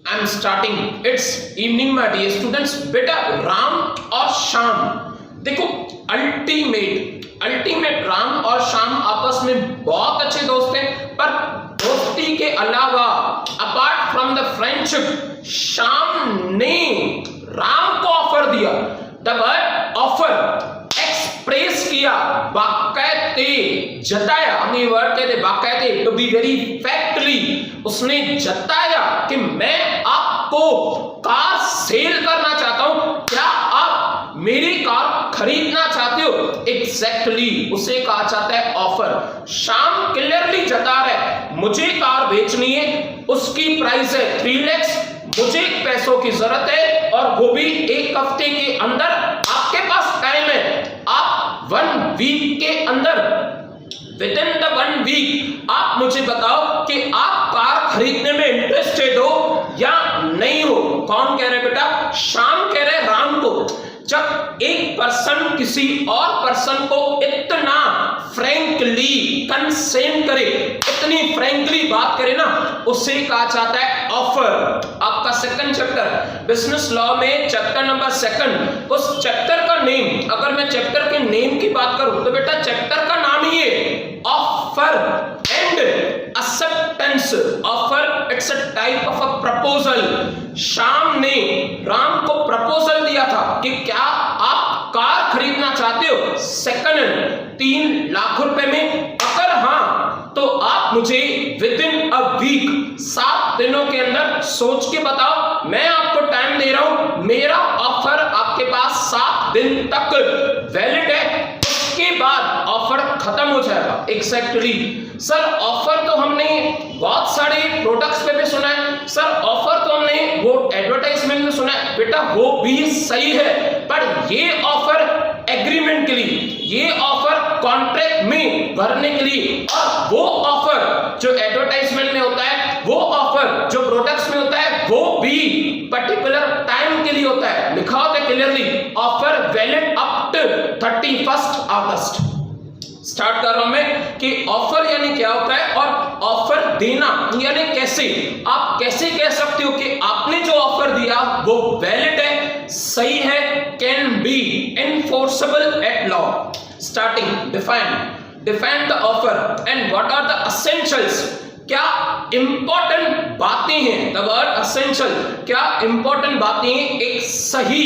I am starting it's evening my dear students. बेटा राम और श्याम, देखो अल्टीमेट राम और श्याम आपस में बहुत अच्छे दोस्त हैं, पर दोस्ती के अलावा apart from the friendship Shyam ने राम को ऑफर दिया। द वर्ड ऑफर एक्सप्रेस किया, बाकायदे जताया, हम ये वर्ड कहते बाकायदे, टू बी वेरी फैक्टली, उसने जताया कि मैं आपको कार सेल करना चाहता हूं, क्या आप मेरी कार खरीदना चाहते हो? एग्जैक्टली उसे कहा जाता है ऑफर। श्याम क्लियरली जता रहा है मुझे कार बेचनी है, उसकी प्राइस है 3 लाख, मुझे पैसों की जरूरत है और वो भी 1 हफ्ते के अंदर। आपके पास टाइम है, आप 1 वीक के अंदर, विद इन द 1 वीक आप मुझे बताओ कि आप कार खरीदने में इंटरेस्टेड हो या नहीं हो। कौन कह रहे बेटा? श्याम कह रहे राम को। जब एक पर्सन किसी और पर्सन को इतना फ्रैंकली कंसेंट करे, इतनी फ्रैंकली बात करे ना, उसे कहा जाता है ऑफर। आपका सेकंड चैप्टर बिजनेस लॉ में चैप्टर नंबर 2, उस चैप्टर का नेम, अगर मैं चैप्टर के नेम की बात करूं तो बेटा चैप्टर का नाम ही है offer and acceptance. Offer it's a type of a proposal. Shyam ने राम को प्रपोजल दिया था कि क्या आप कार खरीदना चाहते हो सेकंड हैंड 3 लाख रुपए में? अगर हाँ तो आप मुझे विद इन अ वीक 7 दिनों के अंदर सोच के बताओ। मैं आपको टाइम दे रहा हूं, मेरा ऑफर आपके पास 7 दिन तक वैलिड है, उसके बाद ऑफर खत्म हो जाएगा। एग्जैक्टली सर ऑफर तो हमने बहुत सारे प्रोडक्ट्स पे भी सुना है, सर ऑफर तो हमने वो एडवर्टाइजमेंट में सुना है। बेटा वो भी सही है, पर ये ऑफर एग्रीमेंट के लिए, ये ऑफर कॉन्ट्रैक्ट में भरने के लिए, और वो ऑफर जो एडवर्टाइजमेंट में होता है, वो ऑफर जो प्रोडक्ट्स में होता है, वो भी पर्टिकुलर टाइम के लिए होता है। लिखा होता है clearly offer valid up to 31 August. Start कर रहा हूं मैं कि ऑफर यानी क्या होता है और ऑफर देना यानी कैसे। आप कैसे कह सकते हो कि आपने जो ऑफर दिया वो वैलिड है, सही है, can be enforceable at law. Starting define the offer and what are the essentials. क्या इंपॉर्टेंट बातें हैं? द वर्ड एसेंशियल, क्या इंपॉर्टेंट बातें हैं एक सही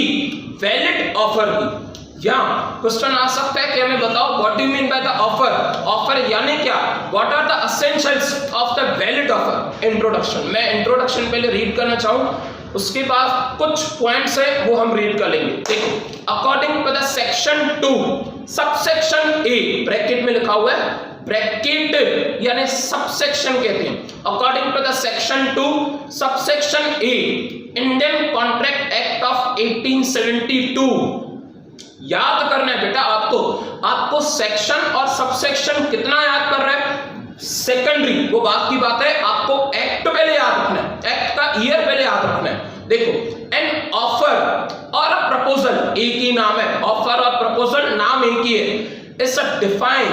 वैलिड ऑफर की? या क्वेश्चन आ सकता है कि हमें बताओ what do you mean by the offer. Offer यानी क्या? What are the essentials of the valid offer. Introduction, मैं इंट्रोडक्शन पहले रीड करना चाहूं, उसके बाद कुछ पॉइंट्स है वो हम रीड कर लेंगे। देखो according to the section 2 subsection A, bracket में लिखा हुआ है, ब्रैकेट यानी सबसेक्शन कहते हैं। According to the section 2 subsection A Indian contract act of 1872। याद करना है बेटा आपको सेक्शन और सबसेक्शन कितना याद कर रहे हैं सेकेंडरी, वो बात की बात है, आपको एक्ट पहले याद रखना है, एक्ट का ईयर पहले याद रखना है। देखो एन ऑफर और प्रपोजल एक ही नाम है, ऑफर और प्रपोजल नाम एक ही है। It's a define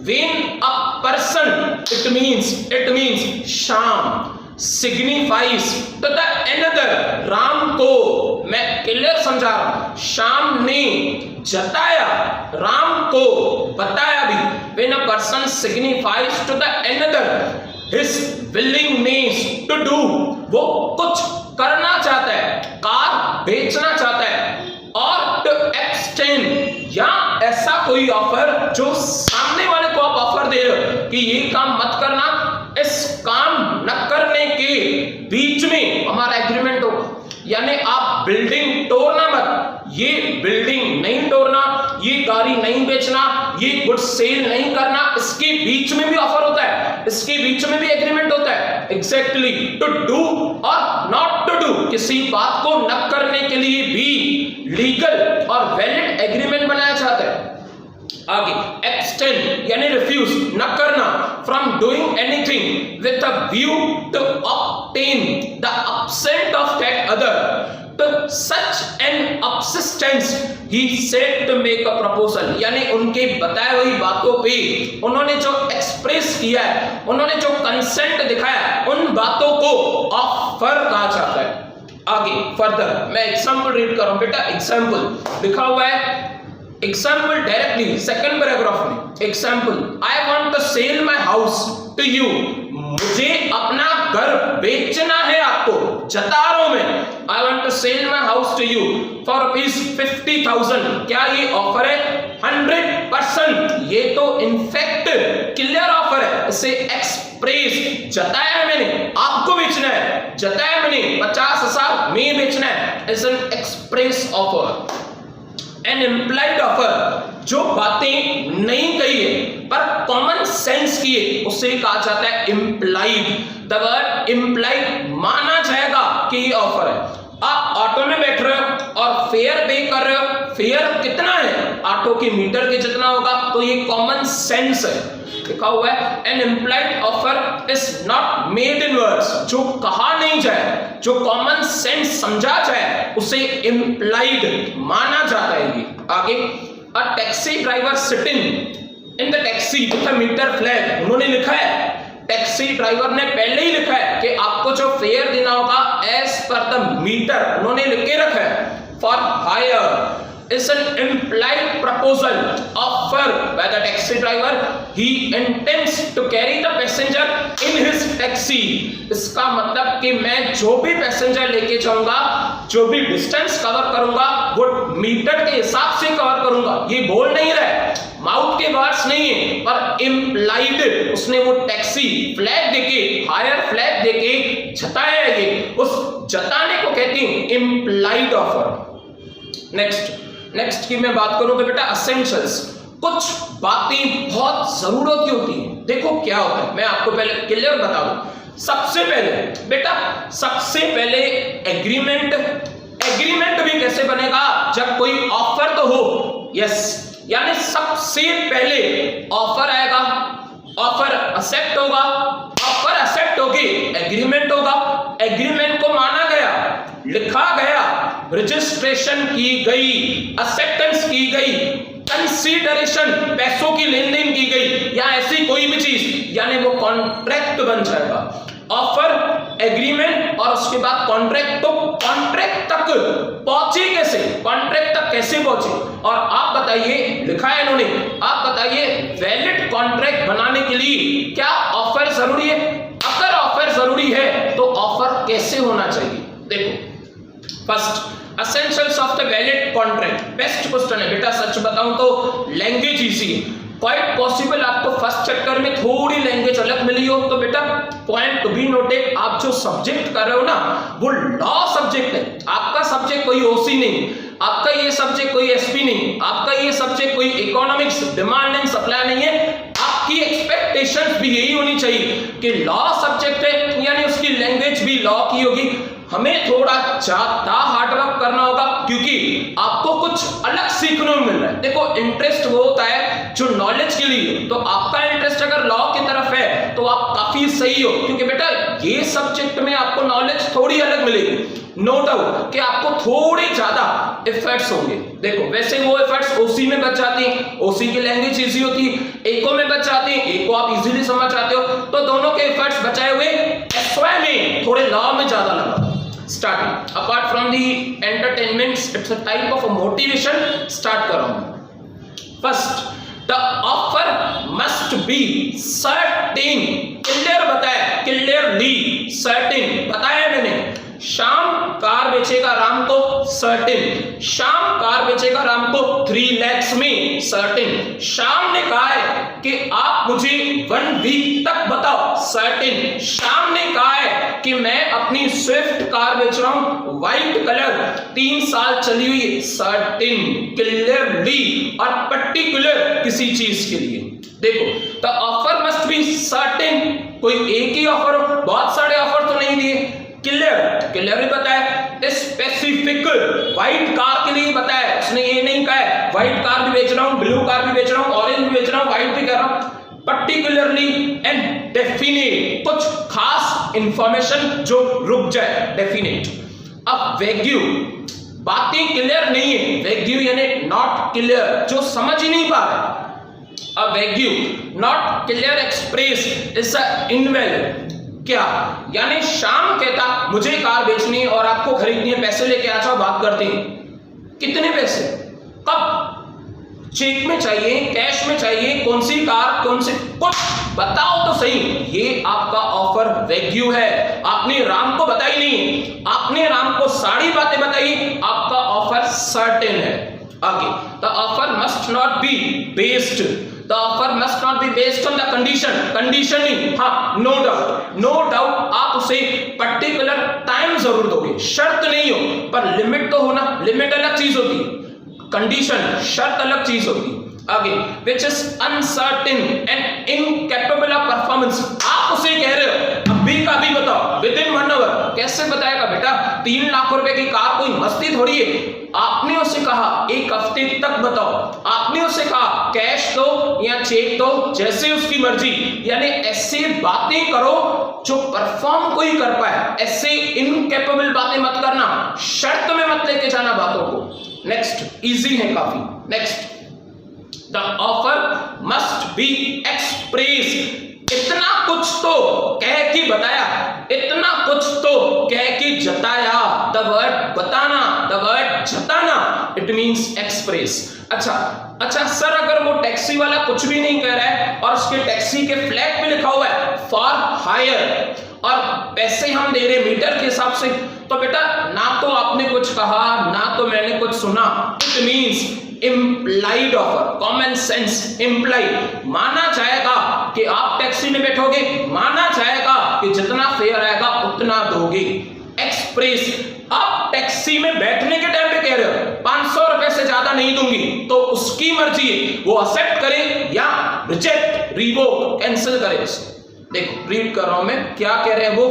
when a person, it means Shyam signifies to the another, Ram को, मैं क्लियर समझा रहा हूं, श्याम ने जताया, राम को बताया भी। when a person signifies to the another his willingness to do, वो कुछ करना चाहता है, कार बेचना चाहता है, और to abstain, या ऐसा कोई ऑफर जो सामने वाले को आप ऑफर दे रहे हो कि ये काम मत करना, इस काम न करने के बीच में हमारा एग्रीमेंट होगा। यानी आप बिल्डिंग तोड़ना मत, ये बिल्डिंग नहीं तोड़ना, ये गाड़ी नहीं बेचना, ये गुड्स सेल नहीं करना, इसके बीच में भी ऑफर होता है, इसके बीच में भी एग्रीमेंट होता है। एग्जैक्टली टू डू और नॉट टू डू, किसी बात को न करने के लिए भी लीगल और वैलिड एग्रीमेंट बनाया जाता है। आगे abstain यानी रिफ्यूज, न करना, from doing anything with a view to obtain the assent of that other, तो such an subsistence he said to make a proposal, यानी उनके बताए हुई बातों पे उन्होंने जो एक्सप्रेस किया है, उन्होंने जो कंसेंट दिखाया, उन बातों को ऑफर कहा जाता है। आगे फर्दर मैं एग्जाम्पल रीड कर रहा हूं बेटा। एग्जाम्पल लिखा हुआ है, एग्जाम्पल डायरेक्टली सेकंड पैराग्राफ में। Example, I want to sell my house to you, मुझे अपना घर बेचना है आपको, जता रहा हूं मैं। I want to sell my house to you for ₹50,000। क्या ये ऑफर है? 100%। ये तो इनफैक्ट क्लियर ऑफर है, इसे एक्सप्रेस जताया है मैंने, आपको बेचना है, जताया मैंने 50,000 में बेचना है। It's an express offer. An implied offer, जो बातें नहीं कही है पर कॉमन सेंस की है, उसे कहा जाता है इम्प्लाइड। द वर्ड इम्प्लाइड माना जाएगा कि ये ऑफर है। आप ऑटो में बैठ रहे हो और फेयर पे कर रहे हो, फेयर कितना है? ऑटो के मीटर के जितना होगा, तो ये कॉमन सेंस है। लिखा हुआ है an implied offer is not made in words, जो कहा नहीं जाए, जो कॉमन सेंस समझा जाए, उसे इम्प्लाइड माना जाता है। ये आगे, a taxi driver sitting in the taxi with a meter flag, उन्होंने लिखा है, टैक्सी ड्राइवर ने पहले ही लिखा है कि आपको जो फेयर देना होगा एज पर द मीटर, उन्होंने लिख के रखा है। For hire is an implied proposal offered by the taxi driver. He intends to carry the passenger in his taxi. इसका मतलब कि मैं जो भी पैसेंजर लेके जाऊंगा, जो भी डिस्टेंस कवर करूंगा, वो मीटर के हिसाब से कवर करूंगा। ये बोल नहीं रहा है, माउथ के वर्ड्स नहीं है, पर इम्प्लाइड उसने वो टैक्सी फ्लैग देके, हायर फ्लैग देके जताया है। ये उस जताने को कहते हैं इम्प्लाइड ऑफर। नेक्स्ट की मैं बात करूं तो बेटा एसेंशियल्स, कुछ बातें बहुत जरूरत की होती हैं। देखो क्या होता है, मैं आपको पहले क्लियर बता दूं। सबसे पहले बेटा, सबसे पहले एग्रीमेंट भी कैसे बनेगा? जब कोई ऑफर तो हो, यस, यानी सबसे पहले ऑफर आएगा, ऑफर एक्सेप्ट होगा, ऑफर एक्सेप्ट होगी, एग्रीमेंट होगा, एग्रीमेंट को माना गया, लिखा गया, रजिस्ट्रेशन की गई, एक्सेप्टेंस की गई, कंसीडरेशन पैसों की लेन देन की गई, या ऐसी कोई भी चीज, यानी वो कॉन्ट्रैक्ट बन जाएगा। ऑफर, एग्रीमेंट और उसके बाद कॉन्ट्रैक्ट। तो कॉन्ट्रैक्ट तक पहुंचे कैसे? कॉन्ट्रैक्ट तक कैसे पहुंचे? और आप बताइए, लिखा है इन्होंने, आप बताइए वैलिड कॉन्ट्रैक्ट बनाने के लिए क्या ऑफर जरूरी है? अगर ऑफर जरूरी है तो ऑफर कैसे होना चाहिए? देखो, first essentials of the valid contract. Best question है बेटा, सच बताऊं तो लैंग्वेज इजी है। क्वाइट पॉसिबल आपको फर्स्ट चैप्टर में थोड़ी लैंग्वेज अलग मिली हो, तो बेटा पॉइंट टू बी नोटेड, आप जो सब्जेक्ट कर रहे हो ना, वो लॉ सब्जेक्ट है। आपका सब्जेक्ट कोई ओसी नहीं, आपका ये सब्जेक्ट कोई एसपी नहीं, आपका ये सब्जेक्ट कोई इकोनॉमिक्स डिमांड एंड सप्लाई नहीं है। आपकी एक्सपेक्टेशंस भी यही होनी चाहिए कि लॉ सब्जेक्ट है, यानी उसकी लैंग्वेज भी लॉ की होगी। हमें थोड़ा ज्यादा हार्डवर्क करना होगा, क्योंकि आपको कुछ अलग सीखने को मिल रहा है। देखो, इंटरेस्ट वो होता है जो नॉलेज के लिए, तो आपका इंटरेस्ट अगर लॉ की तरफ है तो आप काफी सही हो, क्योंकि बेटा ये सब्जेक्ट में आपको नॉलेज थोड़ी अलग मिलेगी। नो डाउट कि आपको थोड़े ज्यादा एफर्ट्स होंगे। देखो, वैसे वो एफर्ट्स ओसी में बच जाती हैं, ओसी की लैंग्वेज इजी होती है, एको में बच जाती है, एको आप इजीली समझ जाते हो, तो दोनों के एफर्ट्स बचाए हुए एसवाई में थोड़े लॉ में ज्यादा लगा। Starting apart from the entertainments, it's a type of a motivation. Start करो। First, the offer must be certain. Clear बताया, clearly certain बताया मैंने। शाम कार बेचेगा राम को, सर्टेन। शाम कार बेचेगा राम को 3 lakhs में, सर्टेन। शाम ने कहा है कि आप मुझे 1 वीक तक बताओ, सर्टेन। शाम ने कहा है कि मैं अपनी स्विफ्ट कार बेच रहा हूं, व्हाइट कलर, 3 साल चली हुई, सर्टेन। क्लियरली और पर्टिकुलर किसी चीज के लिए। देखो, the offer must be certain. कोई एक ही ऑफर हो, बहुत सारे ऑफर तो नहीं दिए। क्लियर बताया, स्पेसिफिक व्हाइट कार के लिए बताया, उसने ये नहीं कहा है व्हाइट कार भी बेच रहा हूं, ब्लू कार भी बेच रहा हूं, ऑरेंज भी बेच रहा हूं, व्हाइट भी कर रहा हूं। पर्टिकुलरली एंड डेफिनेट, कुछ खास इंफॉर्मेशन जो रुक जाए, डेफिनेट। अब वैग्यू, बातें क्लियर नहीं है, वैग्यू यानी नॉट क्लियर, जो समझ ही नहीं पा रहा। A vague, not clear express is invalid। क्या यानी श्याम कहता मुझे कार बेचनी है और आपको खरीदनी है, पैसे लेके आ जाओ, बात करते हैं। कितने पैसे, कब, चेक में चाहिए, कैश में चाहिए, कौन सी कार, कौन से, कुछ बताओ तो सही। ये आपका ऑफर वैग्यू है। आपने राम को बताई नहीं, आपने राम को सारी बातें बताई, आपका ऑफर सर्टेन है। आगे, the offer must not be based, The offer must not be based on the condition, conditioning, हाँ, no doubt आप उसे पर्टिकुलर टाइम जरूर दोगे, शर्त नहीं हो, पर लिमिट तो होना, लिमिट अलग चीज होती है, कंडीशन शर्त अलग चीज होती है। आगे, which is uncertain and incapable of performance, आप उसे कह रहे हो अभी का अभी बताओ, within 1 hour, कैसे बताएगा बेटा, 3 लाख रुपए की कार कोई मस्ती थोड़ी है। आपने उसे कहा 1 हफ्ते तक बताओ, आपने उसे कहा कैश दो या चेक दो, जैसे उसकी मर्जी। यानी ऐसे बातें करो जो परफॉर्म कोई कर पाए, ऐसे इनकेपेबल बातें मत करना, शर्त में मत लेके जाना बातों को। नेक्स्ट, इजी है काफी। Next, the offer must be express, इतना कुछ तो कह के बताया, इतना कुछ तो कह के जताया। द वर्ड बताना, द वर्ड जताना, इट मींस एक्सप्रेस। अच्छा सर, अगर वो टैक्सी वाला कुछ भी नहीं कह रहा है और उसके टैक्सी के फ्लैग पे लिखा हुआ है फॉर हायर और पैसे हम दे रहे मीटर के हिसाब से, तो बेटा ना तो आपने कुछ कहा ना तो मैंने कुछ सुना, it means implied offer, common sense implied. माना जाएगा कि आप टैक्सी में बैठोगे, माना जाएगा कि जितना फेयर आएगा उतना दोगे। एक्सप्रेस, आप टैक्सी में बैठने के टाइम पे कह रहे हो 500 रुपए से ज्यादा नहीं दूंगी, तो उसकी मर्जी है, वो एक्सेप्ट करे या रिजेक्ट, रिवोक, कैंसिल करे उसे। देखो रीड कर रहा हूं मैं, क्या कह रहे हैं वो,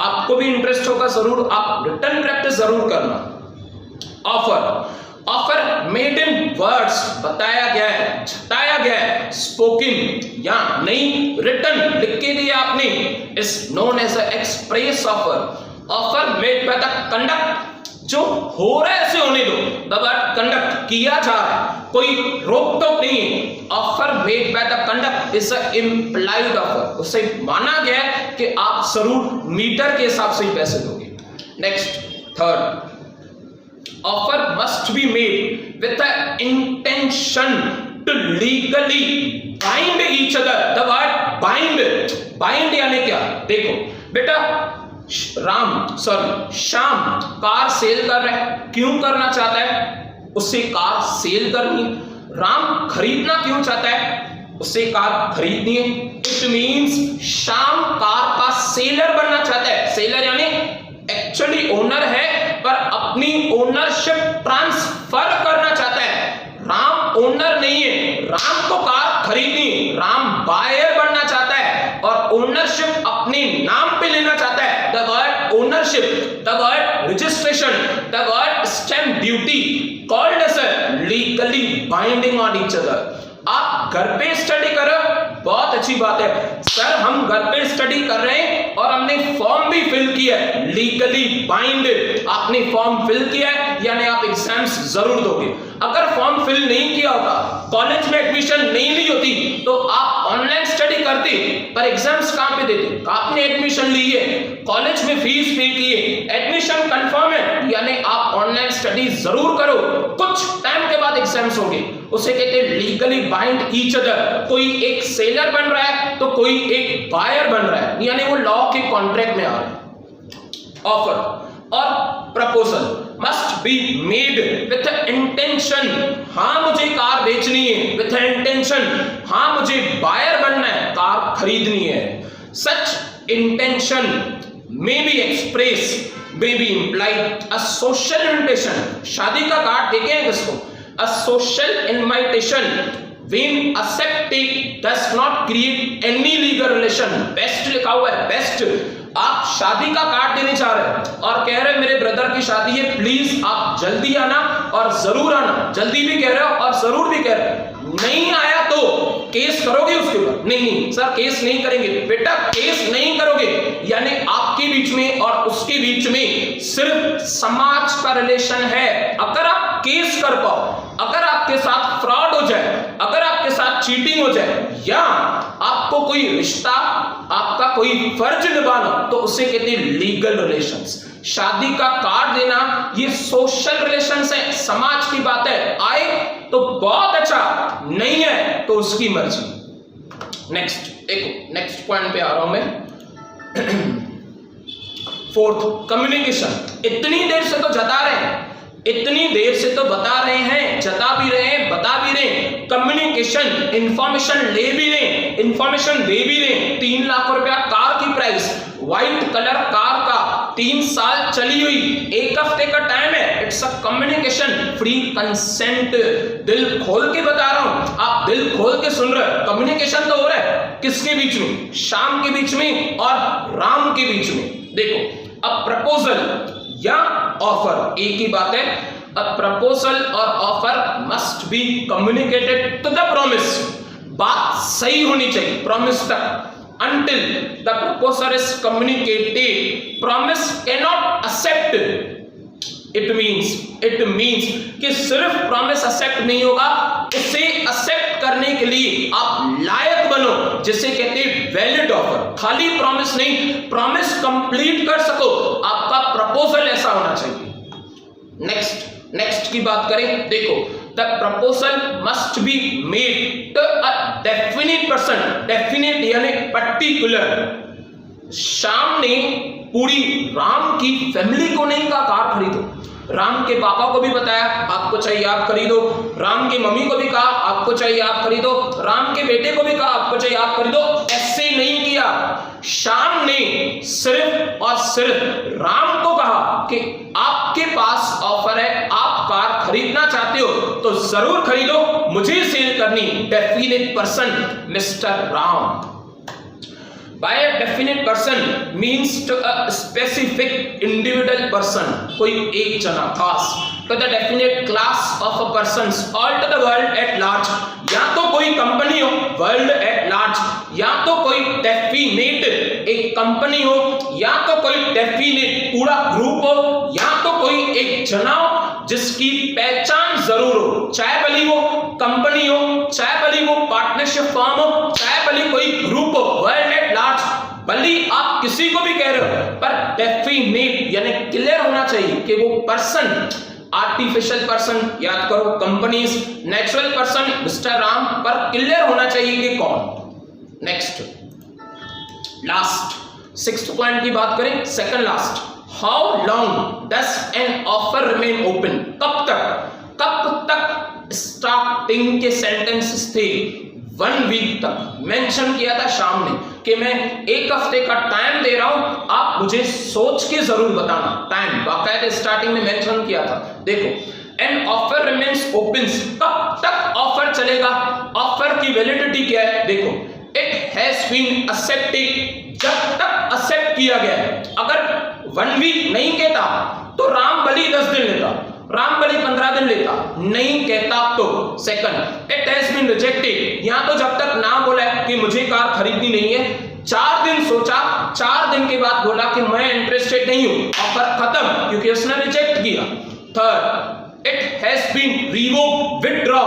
आपको भी इंटरेस्ट होगा जरूर, आप रिटर्न प्रैक्टिस जरूर करना। ऑफर मेड इन वर्ड्स, बताया गया है, जताया गया है, स्पोकन या नहीं रिटन लिख के दिया आपने, is known as express offer. Offer made by the conduct, जो हो रहा है ऐसे होने दो, द वर्ड कंडक्ट, किया जा रहा है, कोई रोक टोक नहीं है। Offer made by the conduct is a implied offer, उससे माना गया है कि आप जरूर मीटर के हिसाब से ही पैसे दोगे। Next, third, offer must be made with the intention to legally bind each other। the word bind यानी क्या, देखो बेटा श्याम कार सेल कर रहा है, क्यों करना चाहता है, उसे कार सेल करनी है। राम खरीदना क्यों चाहता है, उसे कार खरीदनी है। इट मींस श्याम कार का सेलर बनना चाहता है, सेलर यानी एक्चुअली ओनर है पर अपनी ओनरशिप ट्रांसफर करना चाहता है। राम ओनर नहीं है, राम को कार खरीदनी, राम बायर बनना चाहता है और ओनरशिप अपने नाम पे लेना चाहता है। The word ownership, the word registration, the word stamp duty called as legally binding on each other. आप घर पे स्टडी कर रहे हो, बहुत अच्छी बात है सर, हम घर पे स्टडी कर रहे हैं और हमने फॉर्म भी फिल किया है, लीगली बाइंड, आपने फॉर्म फिल किया है यानी आप एग्जाम्स जरूर दोगे। अगर फॉर्म फिल नहीं किया होता, कॉलेज में एडमिशन नहीं ली होती, तो आप ऑनलाइन स्टडी करते पर एग्जाम्स कहां पे देते। आपने एडमिशन ली है, कॉलेज में फीस पे की है, एडमिशन कंफर्म है, यानी आप ऑनलाइन स्टडी जरूर करो, कुछ टाइम के बाद एग्जाम्स होंगे, उसे कहते हैं लीगली बाइंड ईच अदर। कोई एक सेलर बन रहा है तो कोई एक बायर बन रहा है, यानी वो लॉ के कॉन्ट्रैक्ट में आ रहे हैं। ऑफर और proposal must be made with intention, हाँ मुझे कार बेचनी है, विथ इंटेंशन, हाँ मुझे बायर बनना है, कार खरीदनी है। सच intention may be expressed, may be implied, a social invitation, शादी का कार्ड देखे हैं किसको, a social invitation when accepted does not create any legal relation। Best लिखा हुआ है, बेस्ट। आप शादी का कार्ड देने जा रहे हैं और कह रहे हैं मेरे ब्रदर की शादी है, प्लीज आप जल्दी आना और जरूर आना, जल्दी भी कह रहे हो और जरूर भी कह रहे हो। नहीं आया तो केस करोगे उसके ऊपर? नहीं सर केस नहीं करेंगे। बेटा केस नहीं करोगे यानी आपके बीच में और उसके बीच में सिर्फ समाज का रिलेशन है। अगर आप केस कर पाओ, अगर आपके साथ फ्रॉड हो जाए, अगर आपके साथ चीटिंग हो जाए, या आपको कोई रिश्ता, आपका कोई फर्ज निभाना, तो उसे कहते हैं लीगल रिलेशंस। शादी का कार्ड देना ये सोशल रिलेशंस है, समाज की बात है। आए तो बहुत अच्छा, नहीं है तो उसकी मर्जी। नेक्स्ट देखो, नेक्स्ट पॉइंट पे आ रहा हूं मैं। Fourth, communication. इतनी देर से तो जता रहे हैं, इतनी देर से तो बता रहे हैं, जता भी रहे हैं, बता भी रहे हैं। कम्युनिकेशन, इंफॉर्मेशन ले भी रहे हैं, इंफॉर्मेशन दे भी रहे हैं। 3 लाख रुपया कार की प्राइस, व्हाइट कलर कार का, 3 साल चली हुई, 1 हफ्ते का टाइम है। It's a communication, free consent. दिल खोल के बता रहा हूं, आप दिल खोल के सुन रहे हो। कम्युनिकेशन तो हो रहा है किसके बीच में? श्याम के बीच में और राम के बीच में। देखो, अब प्रपोजल या ऑफर एक ही बात है। अ प्रपोजल और offer must be communicated to the promise. बात सही होनी चाहिए प्रॉमिस तक। Until the proposal is communicated, promise cannot accept. It means कि सिर्फ प्रॉमिस एक्सेप्ट नहीं होगा, उसे एक्सेप्ट करने के लिए आप लायक बनो, जिसे कहते हैं वैलिड ऑफर। खाली प्रॉमिस नहीं, प्रॉमिस कंप्लीट कर सको, आपका प्रपोजल ऐसा होना चाहिए। नेक्स्ट की बात करें, देखो, the proposal must be made to a definite person. Definite यानी पर्टिकुलर। श्याम ने पूरी राम की फैमिली को नहीं कहा कार खरीदो, राम के पापा को भी बताया आपको चाहिए आप खरीदो, राम की मम्मी को भी कहा आपको चाहिए आप खरीदो, राम के बेटे को भी कहा आपको चाहिए आप खरीदो। ऐसे नहीं किया। श्याम ने सिर्फ और सिर्फ राम को कहा कि आपके पास ऑफर है, आप कार खरीदना चाहते हो तो जरूर खरीदो, मुझे सेल करनी। Definite person mister Ram. By a definite person means to a specific individual person, कोई एक जना खास, to the definite class of a persons or to the world at large। या तो कोई कंपनी हो वर्ल्ड एट लार्ज, या तो कोई डेफिनेट एक कंपनी हो, या तो कोई डेफिनेट पूरा ग्रुप हो, या तो कोई एक जना हो जिसकी पहचान जरूर हो। चाहे भली वो कंपनी हो, चाहे भली वो पार्टनरशिप फर्म हो, चाहे भली कोई ग्रुप हो, वर्ल्ड एट लार्ज, भली आप किसी को भी कह रहे हो, पर डेफिनेट यानी क्लियर होना चाहिए कि वो पर्सन, आर्टिफिशियल पर्सन याद करो companies, natural person mister Ram, पर क्लियर होना चाहिए कि कौन। नेक्स्ट, लास्ट, 6th पॉइंट की बात करें, second last. How long does an offer remain open? कब तक स्टार्टिंग के सेंटेंसेस थे 1 वीक तक मेंशन किया था शाम ने कि मैं 1 हफ्ते का टाइम दे रहा हूं, आप मुझे सोच के जरूर बताना। टाइम बाकायदे स्टार्टिंग में मेंशन किया था। देखो, एन ऑफर रिमेन्स ओपन, कब तक ऑफर चलेगा? ऑफर की वैलिडिटी क्या है? देखो, इट हैज बीन एक्सेप्टेड, जब तक एक्सेप्ट किया गया है। अगर 1 वीक नहीं कहता तो राम बली 10 दिन लेता, राम बली 15 दिन लेता, नहीं कहता तो। Second, it has been rejected, यहां तो जब तक ना बोला है कि मुझे कार खरीदनी नहीं है, 4 दिन सोचा, 4 दिन के बाद बोला कि मैं इंटरेस्टेड नहीं हूं, ऑफर खत्म, क्योंकि उसने रिजेक्ट किया। Third, it has been revoked, withdraw.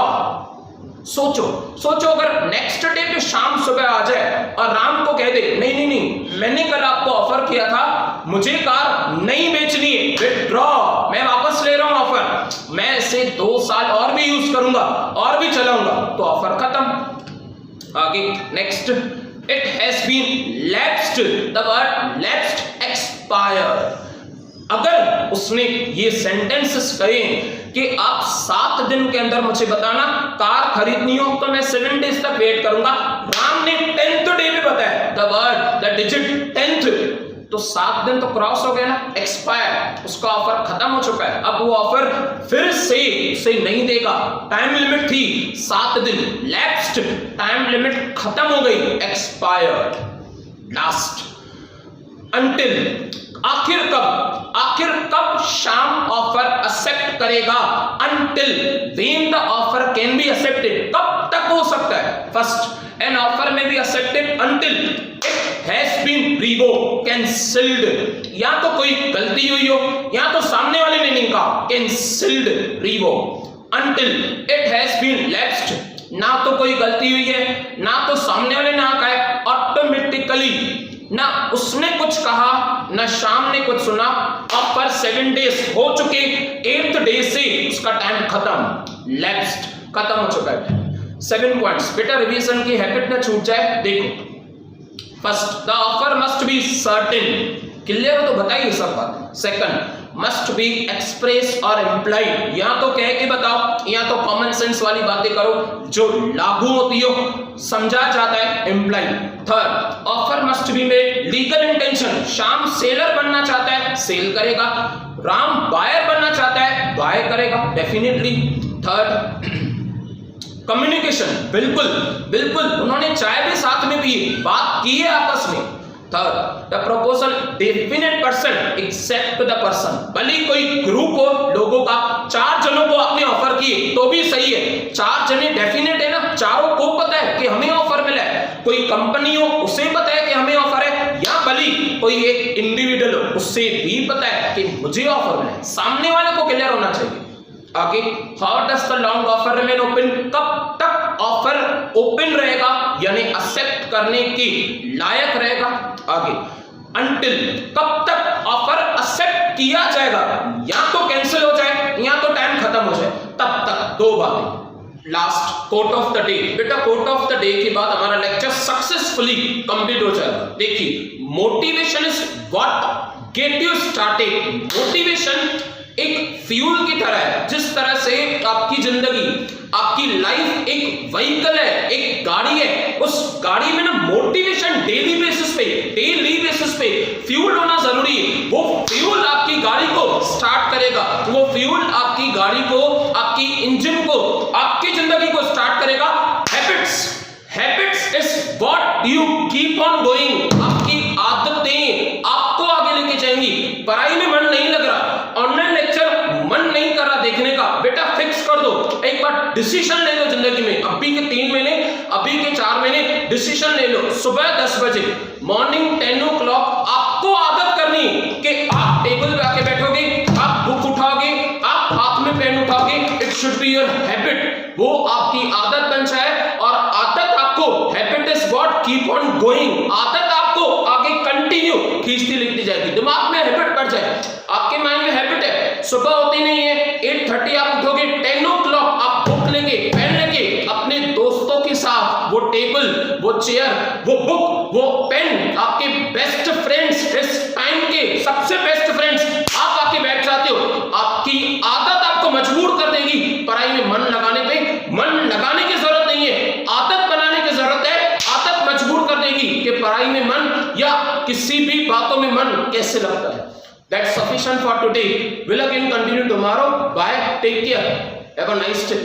सोचो अगर नेक्स्ट डे पे शाम सुबह आ जाए और राम को कह दे नहीं, मैंने कल आपको ऑफर किया था, मुझे कार नहीं बेचनी है, विथड्रॉ, मैं वापस ले रहा हूं ऑफर, मैं इसे 2 साल और भी यूज करूंगा और भी चलाऊंगा, तो ऑफर खत्म। आगे next, it has been lapsed, the word lapsed, expire. अगर उसने ये सेंटेंसेस कहे कि आप 7 दिन के अंदर मुझे बताना कार खरीदनी हो, तो मैं 7 डेज तक वेट करूंगा। राम ने 10th डे पे बताया, the word, the digit 10th, तो 7 दिन तो क्रॉस हो गया ना, एक्सपायर, उसका ऑफर खत्म हो चुका है। अब वो ऑफर फिर से उसे नहीं देगा, टाइम लिमिट थी 7 दिन, लैप्स्ड, टाइम लिमिट खत्म हो गई, एक्सपायर्ड। लास्ट, अंटिल, आखिर कब शाम ऑफर एक्सेप्ट करेगा? Until when the offer can be accepted, कब तक हो सकता है? First, an offer may be accepted until it has been revoked, cancelled, या तो कोई गलती हुई हो, या तो सामने cancelled, revoke, until it has been lapsed, ना तो कोई गलती हुई है, ना तो सामने वाले ने कहा है, ऑटोमेटिकली ना उसने कुछ कहा ना शाम ने कुछ सुना, अब पर 7 डेज हो चुके, 8th डे से उसका टाइम खत्म, लैप्स्ड, खत्म हो चुका है। 7 पॉइंट्स, बेटा रिवीजन की हैबिट ना छूट जाए। देखो, first, the offer must be certain, clear हो तो बताइए सब बात। सेकंड, मस्ट बी एक्सप्रेस और इम्प्लाइड, या तो कह के बताओ या तो कॉमन सेंस वाली बातें करो जो लागू होती हो, समझा जाता है, implied. Third, offer must be made legal intention, शाम सेलर बनना चाहता है, सेल करेगा, राम बायर बनना चाहता है, बाय करेगा डेफिनेटली। थर्ड, कम्युनिकेशन, बिल्कुल बिल्कुल उन्होंने चाय भी साथ में पी, बात की है आपस में। Third, the proposal definite person accept the person, भले कोई ग्रुप हो लोगों का, 4 जनों को आपने ऑफर किए तो भी सही है, 4 जने डेफिनेट है ना, चारों को पता है कि हमें ऑफर मिला है, कोई कंपनी हो उसे पता है कि हमें ऑफर है, या भले कोई एक इंडिविजुअल हो उसे भी पता है कि मुझे ऑफर मिला है, सामने वाले को क्लियर होना चाहिए। आगे, how does the long offer remain open, कब तक ऑफर ओपन रहेगा यानी एक्सेप्ट करने की लायक रहेगा। आगे, अंटिल, कब तक ऑफर एक्सेप्ट किया जाएगा, या तो कैंसिल हो जाए या तो टाइम खत्म हो जाए, तब तक। 2 बातें। Last, quote of the day, बेटा कोट ऑफ द डे के बाद हमारा लेक्चर सक्सेसफुली कंप्लीट हो जाएगा। देखिए, motivation is what get you started, motivation एक फ्यूल की तरह है, जिस तरह से आपकी जिंदगी, आपकी लाइफ एक व्हीकल है, एक गाड़ी है, उस गाड़ी में ना मोटिवेशन डेली बेसिस पे फ्यूल होना जरूरी है। वो फ्यूल आपकी गाड़ी को स्टार्ट करेगा, वो फ्यूल आपकी गाड़ी को, आपकी इंजन को, आपकी जिंदगी को स्टार्ट करेगा। Habits is what you keep on going, आपकी आदतें आपको आगे लेके जाएंगी। पढ़ाई में मन नहीं लग रहा, ऑनलाइन लेक्चर मन नहीं कर रहा देखने का, बेटा फिक्स कर दो, एक बार डिसीजन ले लो जिंदगी में, अभी के 3 महीने, अभी के 4 महीने डिसीजन ले लो। सुबह 10 बजे, मॉर्निंग 10 o'clock आपको आदत करनी कि आप टेबल पे आके बैठोगे, आप बुक उठाओगे, आप हाथ में पेन उठाओगे, it should be your habit, वो आपकी आदत बन जाए। और आदत आपको, habit is what keep on going, आदत आपको आगे कंटिन्यू खींचती लिखती जाएगी, दिमाग में हैबिट पड़ जाए, आपके माइंड में हैबिट है, सुबह होती नहीं है, 8:30 आप उठोगे, 10 o'clock आप बुक लेंगे, पेन लेंगे, अपने दोस्तों के साथ वो टेबल, वो चेयर, वो बुक, वो पेन, आपके बेस्ट फ्रेंड्स, इस टाइम के सबसे बेस्ट फ्रेंड्स, आप आके बैठ जाते हो। आपकी आदत आपको मजबूर कर देगी पढ़ाई में मन लगाने पे, मन लगाने की जरूरत नहीं है, आदत बनाने की जरूरत है। आदत मजबूर कर देगी कि पढ़ाई में मन या किसी भी बातों में मन कैसे लगता है। That's sufficient for today. We'll again continue tomorrow. Bye. Take care. Have a nice day.